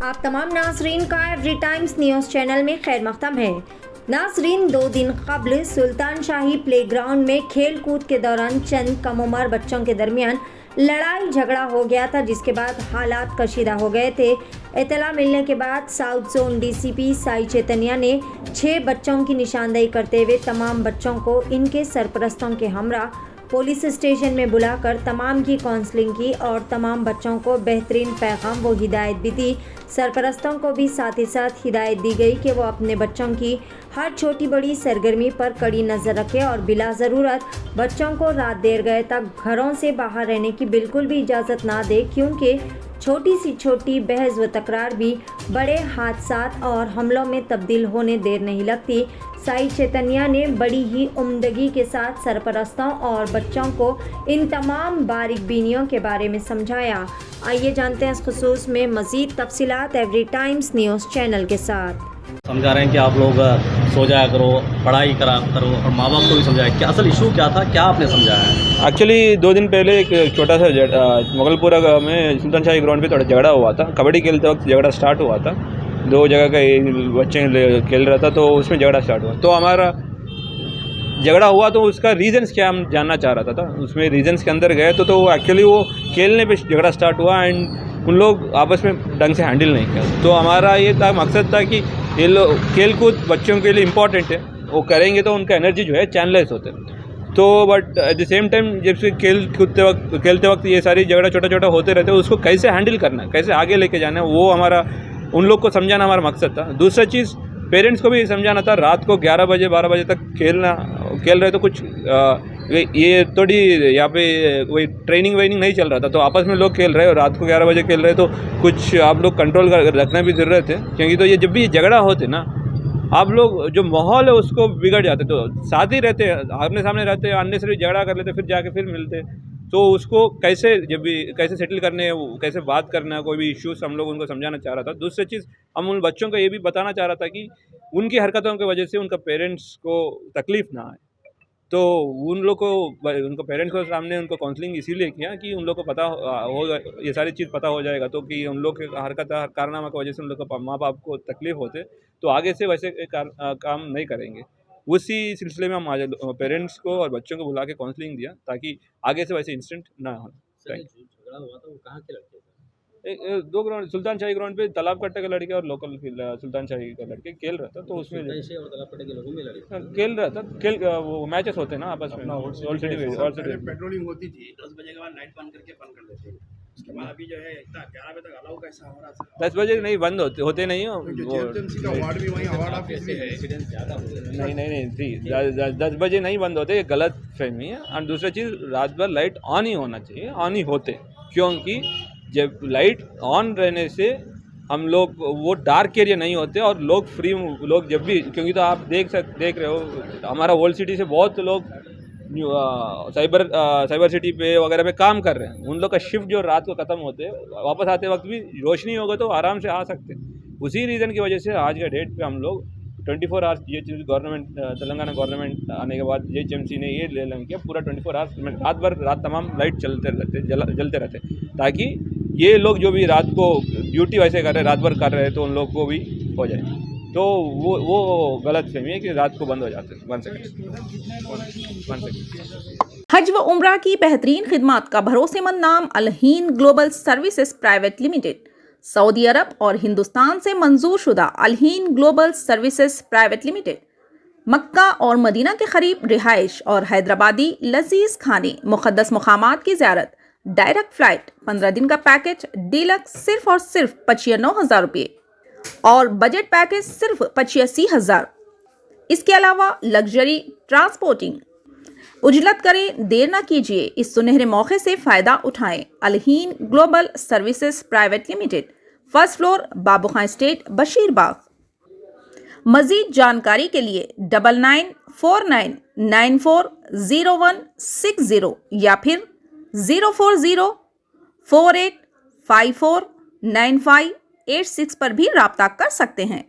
आप तमाम नाजरीन का एवरी टाइम्स न्यूज़ चैनल में खैर मक़दम है। नाजरीन, 2 दिन कबल सुल्तान शाही प्लेग्राउंड में खेल कूद के दौरान चंद कम उम्र बच्चों के दरमियान लड़ाई झगड़ा हो गया था, जिसके बाद हालात कशीदा हो गए थे। इत्तला मिलने के बाद south zone DCP Sai Chaitanya ने 6 बच्चों की निशानदेही करते हुए तमाम बच्चों को इनके सरपरस्तों के हमरा पुलिस स्टेशन में बुलाकर तमाम की काउंसलिंग की और तमाम बच्चों को बेहतरीन पैगाम व हिदायत भी दी। सरपरस्तों को भी साथ ही साथ हिदायत दी गई कि वो अपने बच्चों की हर छोटी बड़ी सरगर्मी पर कड़ी नज़र रखें और बिला ज़रूरत बच्चों को रात देर गए तक घरों से बाहर रहने की बिल्कुल भी इजाज़त ना दे, क्योंकि छोटी सी छोटी बहस व तकरार भी बड़े हादसात और हमलों में तब्दील होने देर नहीं लगती। साई चैतन्या ने बड़ी ही उम्दगी के साथ सरपरस्तों और बच्चों को इन तमाम बारीक बीनियों के बारे में समझाया। आइए जानते हैं इस खुसूस में मज़ीद तफसीलात एवरी टाइम्स न्यूज़ चैनल के साथ। समझा रहे हैं कि आप लोग सो जाया करो, पढ़ाई करा करो और माँ बाप को भी समझाया। क्या असल इशू क्या था, क्या आपने समझाया है? एक्चुअली 2 दिन पहले एक छोटा सा मुगलपुरा में सुल्तान शाही ग्राउंड पे थोड़ा झगड़ा हुआ था। कबड्डी खेलते वक्त झगड़ा स्टार्ट हुआ था। 2 जगह का बच्चे खेल रहा था तो उसमें झगड़ा स्टार्ट हुआ। तो हमारा झगड़ा हुआ तो उसका रीज़न्स क्या हम जानना चाह रहा था। उसमें रीज़न्स के अंदर गए तो एक्चुअली वो खेलने पे झगड़ा स्टार्ट हुआ एंड उन लोग आपस में ढंग से हैंडल नहीं किया। तो हमारा ये था, मकसद था कि ये लोग खेल कूद बच्चों के लिए इम्पॉर्टेंट है, वो करेंगे तो उनका एनर्जी जो है चैनलाइज होते हैं। तो but at the same time जब से खेलते वक्त ये सारी झगड़ा छोटा छोटा होते रहते हैं, उसको कैसे हैंडल करना है, कैसे आगे लेके जाना है, वो हमारा उन लोग को समझाना हमारा मकसद था। दूसरा चीज़ पेरेंट्स को भी समझाना था। रात को 11 बजे 12 बजे तक खेल रहे तो कुछ ये थोड़ी यहाँ पे कोई ट्रेनिंग वेनिंग नहीं चल रहा था, तो आपस में लोग खेल रहे और रात को 11 बजे खेल रहे, तो कुछ आप लोग कंट्रोल रखना भी ज़रूरत है। क्योंकि तो ये जब भी झगड़ा होते ना, आप लोग जो माहौल है उसको बिगड़ जाते। तो साथ ही रहते, आमने सामने रहते, अननेसेसरी झगड़ा कर लेते, फिर जाके फिर मिलते। तो उसको कैसे सेटल करने, कैसे बात करना, कोई भी इश्यूज़ हम लोग उनको समझाना चाह रहा था। दूसरी चीज़ हम उन बच्चों को ये भी बताना चाह रहा था कि उनकी हरकतों की वजह से उनका पेरेंट्स को तकलीफ़ ना आए। तो उनको पेरेंट्स को सामने उनको काउंसलिंग इसीलिए किया कि उन लोग को पता होगा, ये सारी चीज़ पता हो जाएगा तो कि उन लोग के कारनामा की वजह से उन लोग को माँ बाप को तकलीफ़ होते तो आगे से वैसे काम नहीं करेंगे। उसी सिलसिले में हम आज पेरेंट्स को और बच्चों को बुला के काउंसलिंग दिया ताकि आगे से वैसे इंसिडेंट ना हो। झगड़ा हुआ था वो कहाँ के लड़के थे? 2 ग्राउंड सुल्तान शाही ग्राउंड पे तालाब कट्टे के लड़के और लोकल सुल्तान शाही का लड़के खेल रहा था। तो उसमें और तालाब कट्टे के लोगों में लड़े खेल रहा था। वो मैचेस होते हैं ना आपस में, ऑल सिटी पेट्रोलिंग होती थी 10 बजे के बाद लाइट बंद कर देते हैं। उसके बाद अभी जो है इतना 11 बजे तक अलाउ कैसा हो रहा है? 10 बजे नहीं बंद होते नहीं हो। जेएमसी का वार्ड भी वहीं अवार्ड ऑफिस भी है। एक्सीडेंट ज़्यादा हो गया। नहीं 10 बजे नहीं बंद होते, ये गलत फहमी है। और दूसरा चीज़, रात भर लाइट ऑन ही होना चाहिए, ऑन ही होते, क्योंकि जब लाइट ऑन रहने से हम लोग वो डार्क एरिया नहीं होते और लोग जब भी, क्योंकि तो आप देख रहे हो हमारा ओल्ड सिटी से बहुत लोग साइबर सिटी पे वगैरह पे काम कर रहे हैं। उन लोग का शिफ्ट जो रात को ख़त्म होते वापस आते वक्त भी रोशनी होगा तो आराम से आ सकते हैं। उसी रीज़न की वजह से आज के डेट पे हम लोग 24 आवर्स, ये चीज़ गवर्नमेंट तेलंगाना गवर्नमेंट आने के बाद जेएचएमसी ने ये ले किया, पूरा 24 आवर्स रात तमाम लाइट जलते रहते ताकि ये लोग जो भी रात को ड्यूटी वैसे कर रहे हैं, रात भर कर रहे हैं, तो उन लोग को भी हो जाए। तो वो गलत फहमी है कि रात को बंद हो जाते हैं। 1 सेकंड। हज व उम्रा की बेहतरीन खिदमत का भरोसेमंद नाम Al-Hind global services private limited, सऊदी अरब और हिंदुस्तान से मंजूर शुदा Al-Hind global services private limited मक्का और मदीना के करीब रिहाइश और हैदराबादी लजीज खाने, मुक़द्दस मुकामात की ज़ियारत, डायरेक्ट फ्लाइट, 15 दिन का पैकेज डीलक्स सिर्फ और सिर्फ 95,000 रुपये और बजट पैकेज सिर्फ 85,000। इसके अलावा लग्जरी ट्रांसपोर्टिंग। उजलत करें, देर ना कीजिए, इस सुनहरे मौके से फ़ायदा उठाएं। Al-Hind global services private limited, 1st floor, Babu Khan state, Basheerbagh. मज़ीद जानकारी के लिए 9949940160 या फिर 04048549586 पर भी राब्ता कर सकते हैं।